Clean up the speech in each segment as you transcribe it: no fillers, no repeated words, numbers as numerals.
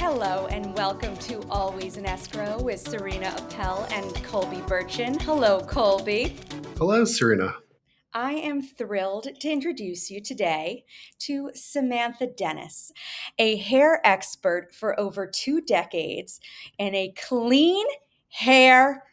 Hello and welcome to Always in Escrow with Serena Appel and Colby Burchin. Hello, Colby. Hello, Serena. I am thrilled to introduce you today to Samantha Denis, a hair expert for over 2 decades and a clean hair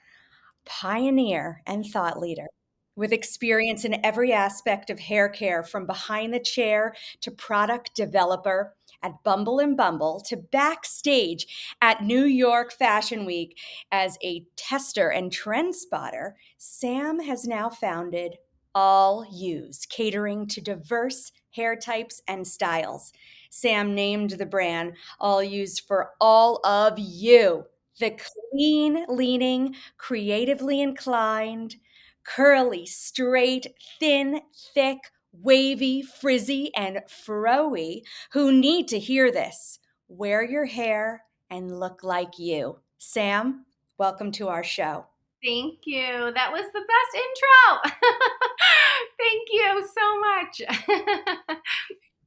pioneer and thought leader. With experience in every aspect of hair care, from behind the chair to product developer at Bumble and Bumble to backstage at New York Fashion Week as a tester and trend spotter, Sam has now founded allyoos, catering to diverse hair types and styles. Sam named the brand allyoos for all of you, the clean leaning, creatively inclined, curly, straight, thin, thick, wavy, frizzy, and froey who need to hear this. Wear your hair and look like you. Sam, welcome to our show. Thank you. That was the best intro. Thank you so much.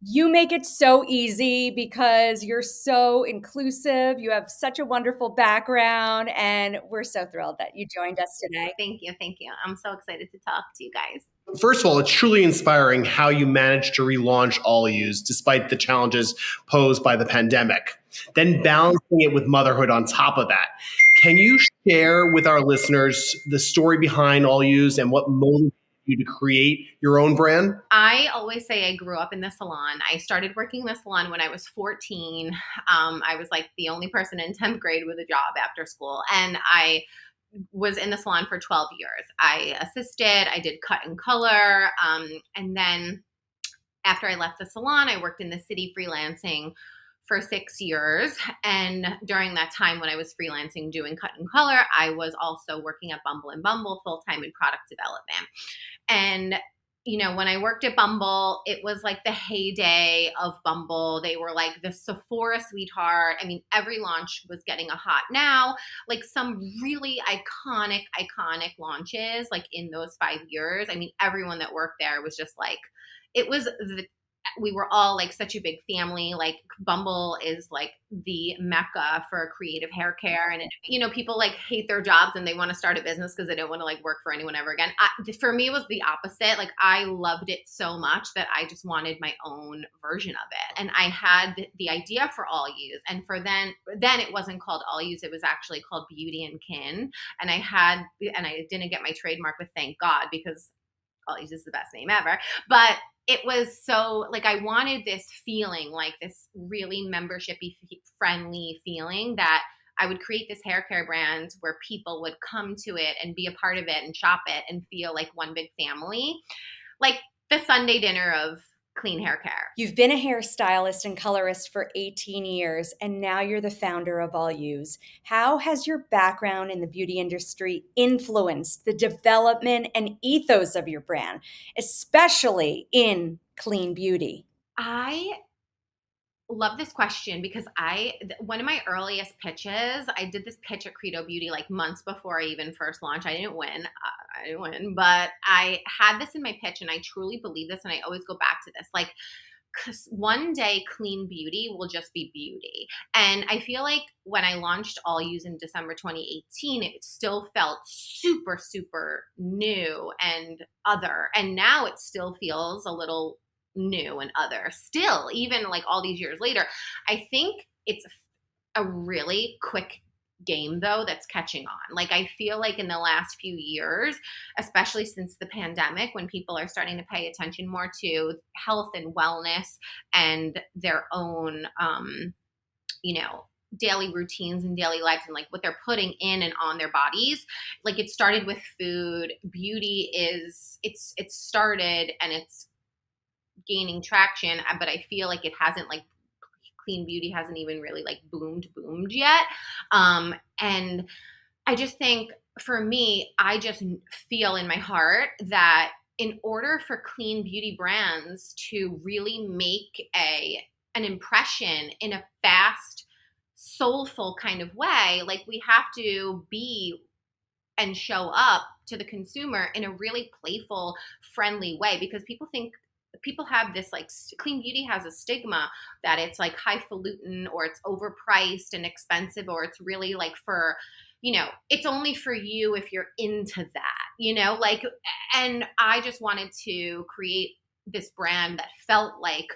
You make it so easy because you're so inclusive. You have such a wonderful background, and we're so thrilled that you joined us today. Thank you. Thank you. I'm so excited to talk to you guys. First of all, it's truly inspiring how you managed to relaunch allyoos despite the challenges posed by the pandemic. Then balancing it with motherhood on top of that. Can you share with our listeners the story behind allyoos and what motivated you to create your own brand? I always say I grew up in the salon. I started working in the salon when I was 14. I was like the only person in 10th grade with a job after school. And I was in the salon for 12 years. I assisted, I did cut and color. And then after I left the salon, I worked in the city freelancing for 6 years. And during that time when I was freelancing doing cut and color, I was also working at Bumble and Bumble full-time in product development. And when I worked at Bumble, it was like the heyday of Bumble. They were like the Sephora sweetheart. I mean, every launch was getting a hot now, like some really iconic launches, like in those 5 years. I mean, everyone that worked there was just like, we were all like such a big family. Like Bumble is like the mecca for creative hair care. And, people like hate their jobs and they want to start a business because they don't want to like work for anyone ever again. For me, it was the opposite. Like I loved it so much that I just wanted my own version of it. And I had the idea for allyoos. And for then it wasn't called allyoos. It was actually called Beauty and Kin. And I didn't get my trademark, but thank God, because allyoos is the best name ever. But it was so like I wanted this feeling, like this really membership-y friendly feeling, that I would create this hair care brand where people would come to it and be a part of it and shop it and feel like one big family, like the Sunday dinner of clean hair care. You've been a hairstylist and colorist for 18 years, and now you're the founder of allyoos. How has your background in the beauty industry influenced the development and ethos of your brand, especially in clean beauty? I love this question because one of my earliest pitches, I did this pitch at Credo Beauty like months before I even first launched. I didn't win, but I had this in my pitch, and I truly believe this, and I always go back to this, like, because one day clean beauty will just be beauty. And I feel like when I launched allyoos in December 2018, it still felt super, super new and other. And now it still feels a little new and other still, even like all these years later. I think it's a really quick game though that's catching on. Like I feel like in the last few years, especially since the pandemic, when people are starting to pay attention more to health and wellness and their own daily routines and daily lives and like what they're putting in and on their bodies. Like it started with food. Beauty it's started and it's gaining traction, but I feel like it hasn't, like clean beauty hasn't even really like boomed yet. And I just think for me, I just feel in my heart that in order for clean beauty brands to really make an impression in a fast, soulful kind of way, like we have to be and show up to the consumer in a really playful, friendly way, because people think people have this like clean beauty has a stigma that it's like highfalutin or it's overpriced and expensive, or it's really like for, it's only for you if you're into that, like, and I just wanted to create this brand that felt like,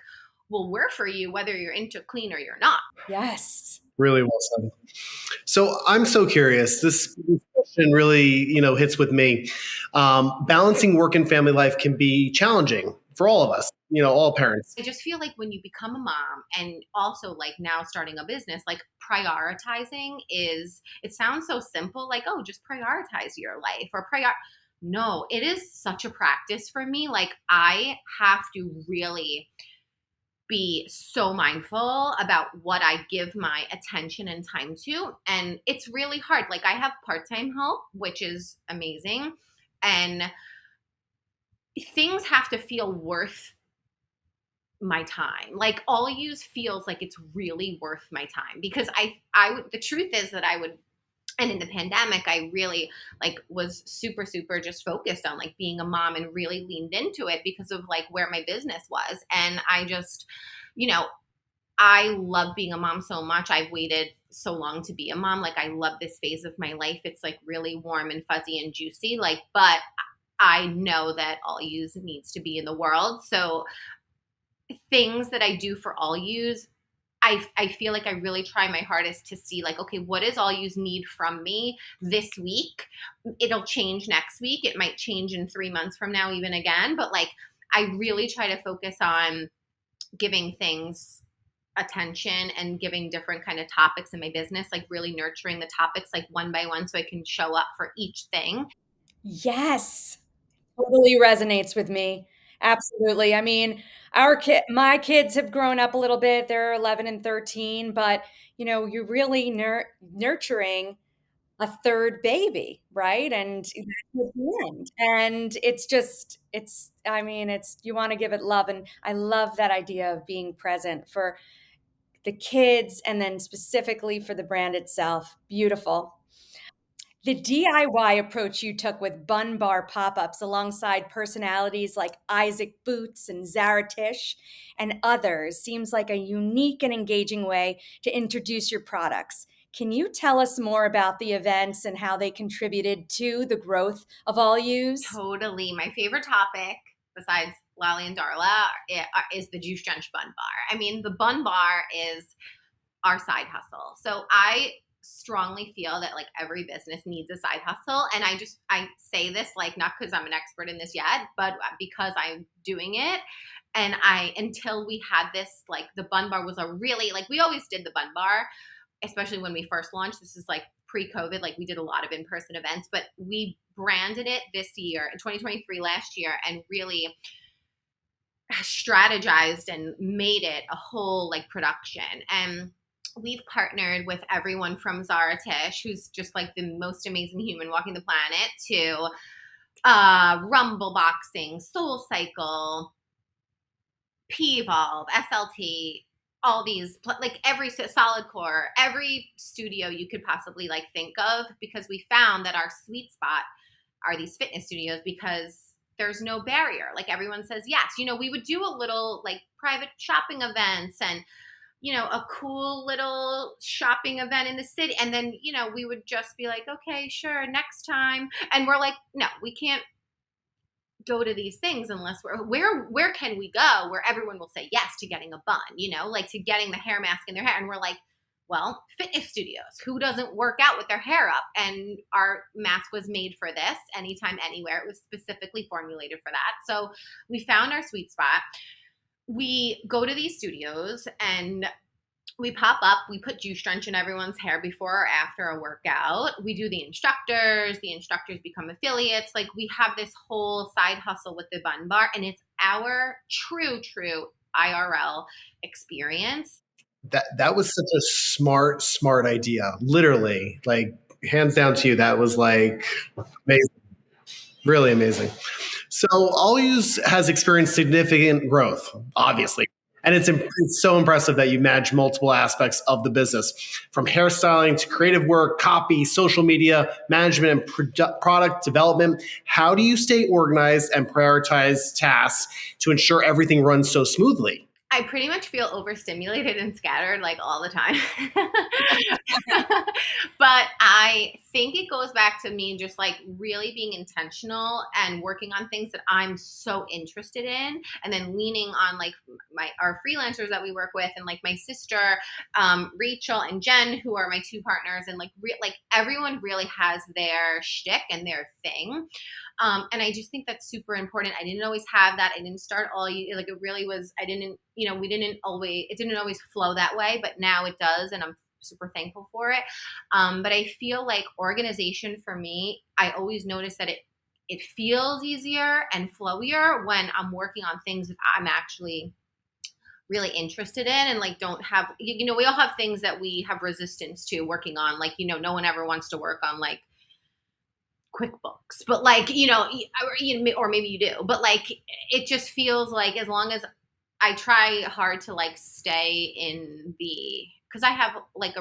well, we're for you whether you're into clean or you're not. Yes. Really well said. So I'm so curious. This question really, hits with me. Balancing work and family life can be challenging for all of us, all parents. I just feel like when you become a mom and also like now starting a business, like prioritizing it sounds so simple, like, oh, just prioritize your life or no, it is such a practice for me. Like I have to really be so mindful about what I give my attention and time to. And it's really hard. Like I have part-time help, which is amazing. And things have to feel worth my time. Like allyoos feels like it's really worth my time because the truth is that I would, and in the pandemic, I really like was super, super just focused on like being a mom and really leaned into it because of like where my business was. And I just, I love being a mom so much. I've waited so long to be a mom. Like I love this phase of my life. It's like really warm and fuzzy and juicy. Like, but I know that allyoos needs to be in the world. So things that I do for allyoos, I feel like I really try my hardest to see like, okay, what does allyoos need from me this week? It'll change next week. It might change in 3 months from now, even again. But like, I really try to focus on giving things attention and giving different kind of topics in my business, like really nurturing the topics like one by one so I can show up for each thing. Yes. Totally resonates with me. Absolutely. I mean, my kids have grown up a little bit. They're 11 and 13, but you're really nurturing a third baby, right? And that's at the end. And I mean, you want to give it love. And I love that idea of being present for the kids and then specifically for the brand itself. Beautiful. The DIY approach you took with Bun Bar pop-ups alongside personalities like Isaac Boots and Zaratish and others seems like a unique and engaging way to introduce your products. Can you tell us more about the events and how they contributed to the growth of allyoos? Totally. My favorite topic, besides Lally and Darla, is the Juice Drenched Bun Bar. I mean, the Bun Bar is our side hustle. So I strongly feel that like every business needs a side hustle. And I say this like not because I'm an expert in this yet, but because I'm doing it. And until we had this, like the Bun Bar was a really, like we always did the Bun Bar, especially when we first launched. This is like pre-COVID, like we did a lot of in-person events, but we branded it this year in 2023 last year and really strategized and made it a whole like production. And we've partnered with everyone from Zaratish, who's just like the most amazing human walking the planet, to Rumble Boxing, Soul Cycle, P Evolve, SLT, all these like every solid core, every studio you could possibly like think of, because we found that our sweet spot are these fitness studios because there's no barrier. Like everyone says yes. We would do a little like private shopping events and a cool little shopping event in the city. And then, we would just be like, okay, sure, next time. And we're like, no, we can't go to these things unless where can we go where everyone will say yes to getting a bun, like to getting the hair mask in their hair. And we're like, well, fitness studios, who doesn't work out with their hair up? And our mask was made for this, anytime, anywhere. It was specifically formulated for that. So we found our sweet spot. We go to these studios and we pop up, we put juice drench in everyone's hair before or after a workout. We do the instructors become affiliates. Like we have this whole side hustle with the Bun Bar, and it's our true IRL experience. That was such a smart idea. Literally, like hands down to you, that was like amazing. Really amazing. So allyoos has experienced significant growth, obviously. And it's so impressive that you manage multiple aspects of the business, from hairstyling to creative work, copy, social media, management, and product development. How do you stay organized and prioritize tasks to ensure everything runs so smoothly? I pretty much feel overstimulated and scattered like all the time. But I think it goes back to me just like really being intentional and working on things that I'm so interested in, and then leaning on like our freelancers that we work with, and like my sister, Rachel and Jen, who are my two partners, and like everyone really has their shtick and their thing. And I just think that's super important. I didn't always have that. I didn't start like it really was. I didn't, it didn't always flow that way, but now it does. And I'm super thankful for it. But I feel like organization for me, I always notice that it feels easier and flowier when I'm working on things that I'm actually really interested in, and like don't have, we all have things that we have resistance to working on. Like, no one ever wants to work on like QuickBooks, but like, or maybe you do, but like, it just feels like as long as I try hard to like stay in because I have like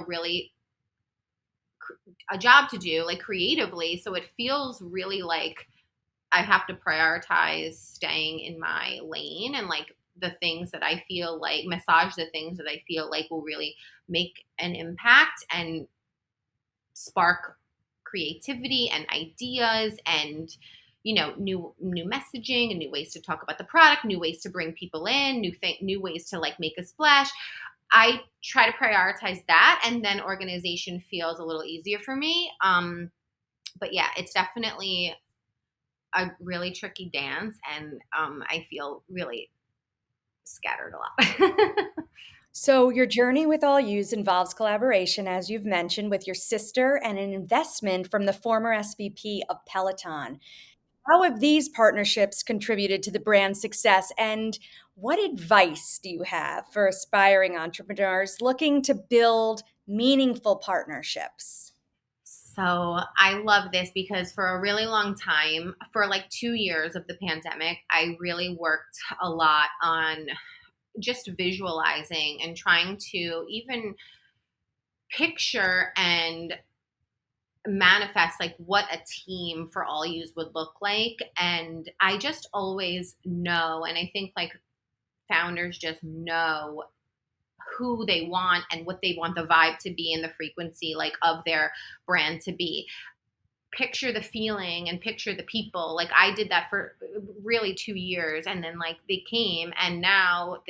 a job to do like creatively. So it feels really like I have to prioritize staying in my lane, and like the things that I feel like massage the things that I feel like will really make an impact and spark creativity and ideas, and new messaging and new ways to talk about the product, new ways to bring people in, new ways to like make a splash. I try to prioritize that, and then organization feels a little easier for me. But yeah, it's definitely a really tricky dance, and I feel really scattered a lot. So, your journey with allyoos involves collaboration, as you've mentioned, with your sister and an investment from the former SVP of Peloton. How have these partnerships contributed to the brand's success? And what advice do you have for aspiring entrepreneurs looking to build meaningful partnerships? So I love this because for a really long time, for like 2 years of the pandemic, I really worked a lot on just visualizing and trying to even picture and manifest like what a team for allyoos would look like. And I just always know, and I think like founders just know who they want and what they want the vibe to be and the frequency like of their brand to be. Picture the feeling and picture the people. Like I did that for really 2 years, and then like they came, and now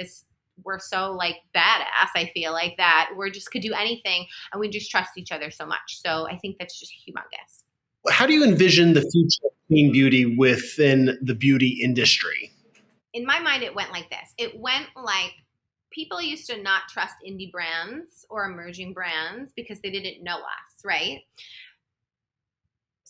we're so like badass. I feel like that we're just could do anything, and we just trust each other so much. So I think that's just humongous. How do you envision the future of clean beauty within the beauty industry? In my mind, it went like this. It went like people used to not trust indie brands or emerging brands because they didn't know us, right?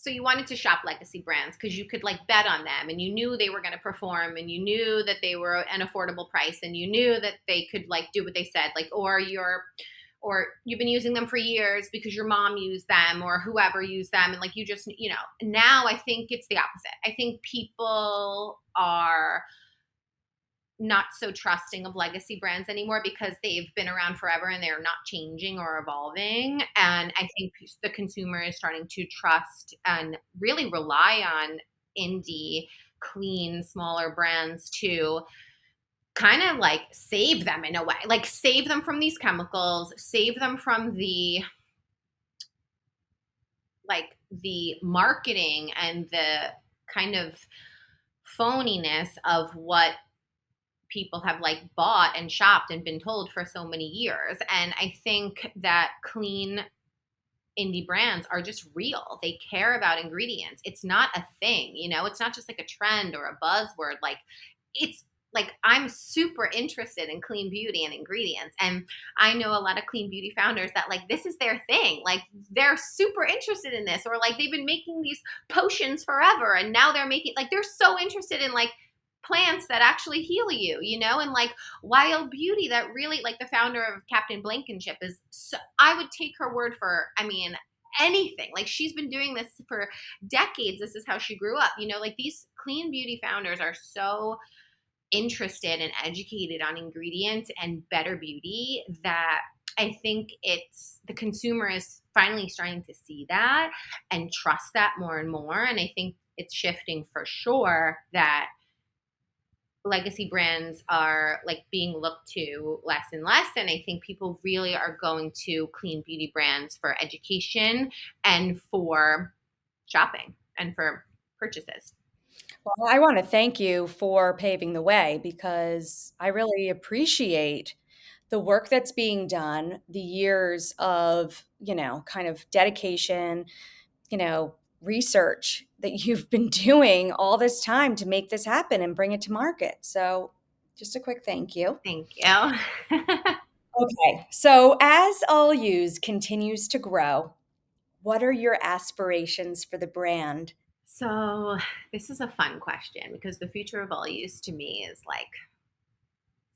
So you wanted to shop legacy brands because you could like bet on them, and you knew they were going to perform, and you knew that they were an affordable price, and you knew that they could like do what they said, like, or you've been using them for years because your mom used them or whoever used them, and like you just now I think it's the opposite. I think people are not so trusting of legacy brands anymore because they've been around forever and they're not changing or evolving. And I think the consumer is starting to trust and really rely on indie, clean, smaller brands to kind of like save them in a way, like save them from these chemicals, save them from the marketing and the kind of phoniness of what people have like bought and shopped and been told for so many years. And I think that clean indie brands are just real. They care about ingredients. It's not a thing, it's not just like a trend or a buzzword. Like it's like I'm super interested in clean beauty and ingredients. And I know a lot of clean beauty founders that like this is their thing. Like they're super interested in this, or like they've been making these potions forever and now they're making like they're so interested in like plants that actually heal you, and like wild beauty that really like the founder of Captain Blankenship is so, I would take her word for, I mean, anything. Like she's been doing this for decades. This is how she grew up. Like these clean beauty founders are so interested and educated on ingredients and better beauty that I think it's the consumer is finally starting to see that and trust that more and more. And I think it's shifting for sure that legacy brands are like being looked to less and less. And I think people really are going to clean beauty brands for education and for shopping and for purchases. Well, I want to thank you for paving the way because I really appreciate the work that's being done, the years of, kind of dedication, research that you've been doing all this time to make this happen and bring it to market. So, just a quick thank you. Thank you. Okay, so as allyoos continues to grow, what are your aspirations for the brand? So this is a fun question because the future of all use to me is like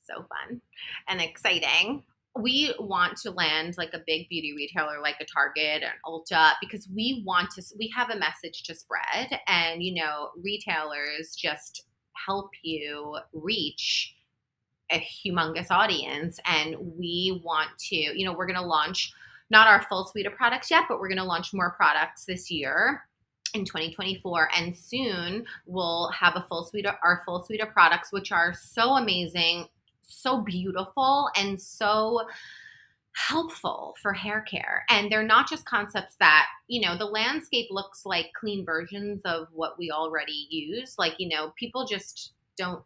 so fun and exciting. We want to land like a big beauty retailer like a Target and Ulta because we have a message to spread, and retailers just help you reach a humongous audience. And we want to, we're going to launch not our full suite of products yet, but we're going to launch more products this year in 2024, and soon we'll have our full suite of products, which are so amazing, so beautiful, and so helpful for hair care. And they're not just concepts that, the landscape looks like clean versions of what we already use. Like, people just don't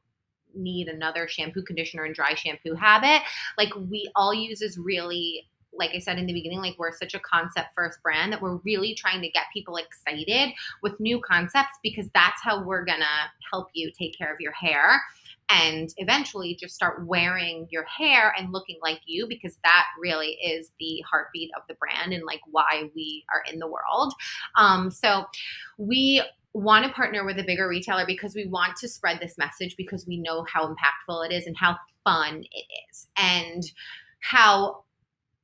need another shampoo, conditioner, and dry shampoo habit. Like, we all use is really, like I said in the beginning, like, we're such a concept first brand that we're really trying to get people excited with new concepts, because that's how we're gonna help you take care of your hair and eventually just start wearing your hair and looking like you, because that really is the heartbeat of the brand and like why we are in the world. So we want to partner with a bigger retailer because we want to spread this message, because we know how impactful it is and how fun it is, and how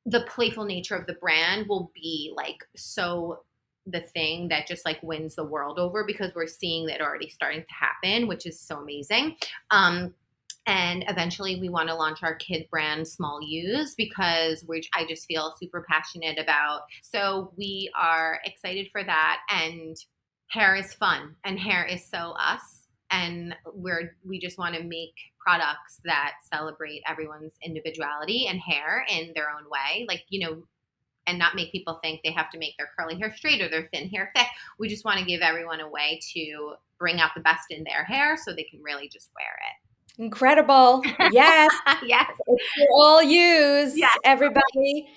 the playful nature of the brand will be like so the thing that just like wins the world over, because we're seeing that already starting to happen, which is so amazing. And eventually we want to launch our kid brand Small Use, because I just feel super passionate about. So we are excited for that. And hair is fun and hair is so us. And we just want to make products that celebrate everyone's individuality and hair in their own way. Like, and not make people think they have to make their curly hair straight or their thin hair thick. We just want to give everyone a way to bring out the best in their hair so they can really just wear it. Incredible. Yes. Yes. It's your allyoos, Yes. everybody.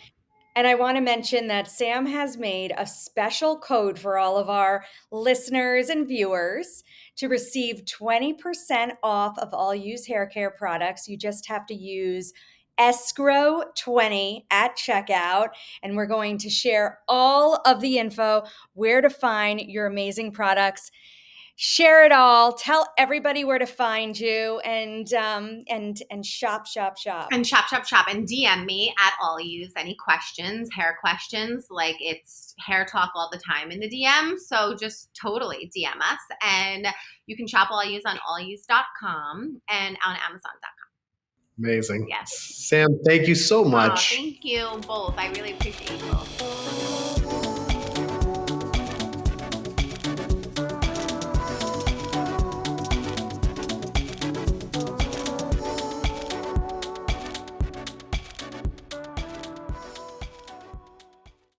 And I want to mention that Sam has made a special code for all of our listeners and viewers to receive 20% off of allyoos hair care products. You just have to use escrow20 at checkout, and we're going to share all of the info, where to find your amazing products. Share it all. Tell everybody where to find you, and shop, shop, shop. And shop, shop, shop, and DM me at allyoos any questions, hair questions. Like, it's hair talk all the time in the DM. So just totally DM us. And you can shop allyoos on allyoos.com and on amazon.com. Amazing. Yes. Sam, thank you so Oh, much. thank you both. I really appreciate you both.